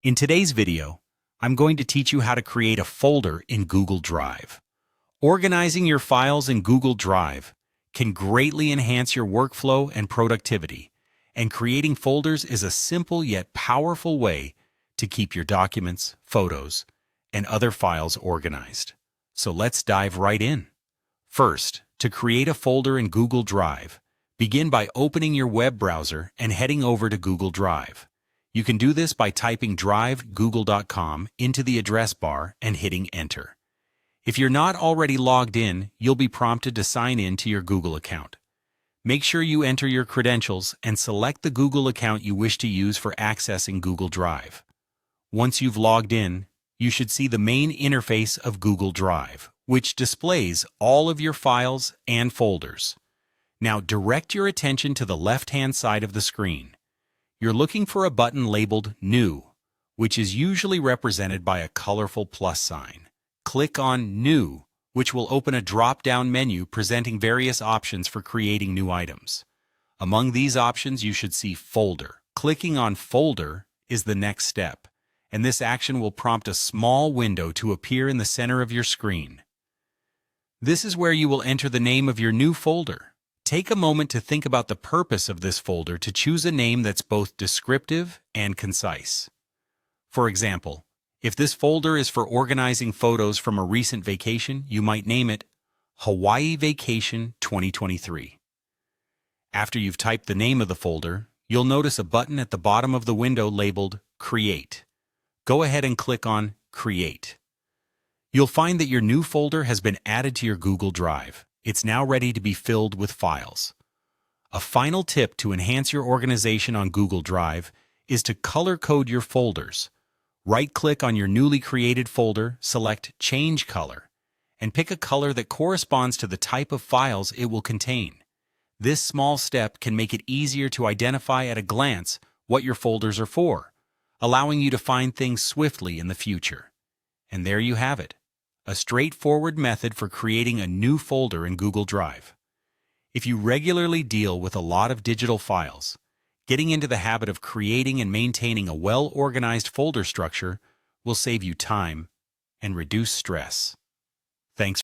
In today's video, I'm going to teach you how to create a folder in Google Drive. Organizing your files in Google Drive can greatly enhance your workflow and productivity, and creating folders is a simple yet powerful way to keep your documents, photos, and other files organized. So let's dive right in. First, to create a folder in Google Drive, begin by opening your web browser and heading over to Google Drive. You can do this by typing drive.google.com into the address bar and hitting Enter. If you're not already logged in, you'll be prompted to sign in to your Google account. Make sure you enter your credentials and select the Google account you wish to use for accessing Google Drive. Once you've logged in, you should see the main interface of Google Drive, which displays all of your files and folders. Now direct your attention to the left-hand side of the screen. You're looking for a button labeled New, which is usually represented by a colorful plus sign. Click on New, which will open a drop-down menu presenting various options for creating new items. Among these options, you should see Folder. Clicking on Folder is the next step, and this action will prompt a small window to appear in the center of your screen. This is where you will enter the name of your new folder. Take a moment to think about the purpose of this folder to choose a name that's both descriptive and concise. For example, if this folder is for organizing photos from a recent vacation, you might name it Hawaii Vacation 2023. After you've typed the name of the folder, you'll notice a button at the bottom of the window labeled Create. Go ahead and click on Create. You'll find that your new folder has been added to your Google Drive. It's now ready to be filled with files. A final tip to enhance your organization on Google Drive is to color code your folders. Right-click on your newly created folder, select Change Color, and pick a color that corresponds to the type of files it will contain. This small step can make it easier to identify at a glance what your folders are for, allowing you to find things swiftly in the future. And there you have it. A straightforward method for creating a new folder in Google Drive. If you regularly deal with a lot of digital files, getting into the habit of creating and maintaining a well-organized folder structure will save you time and reduce stress. Thanks.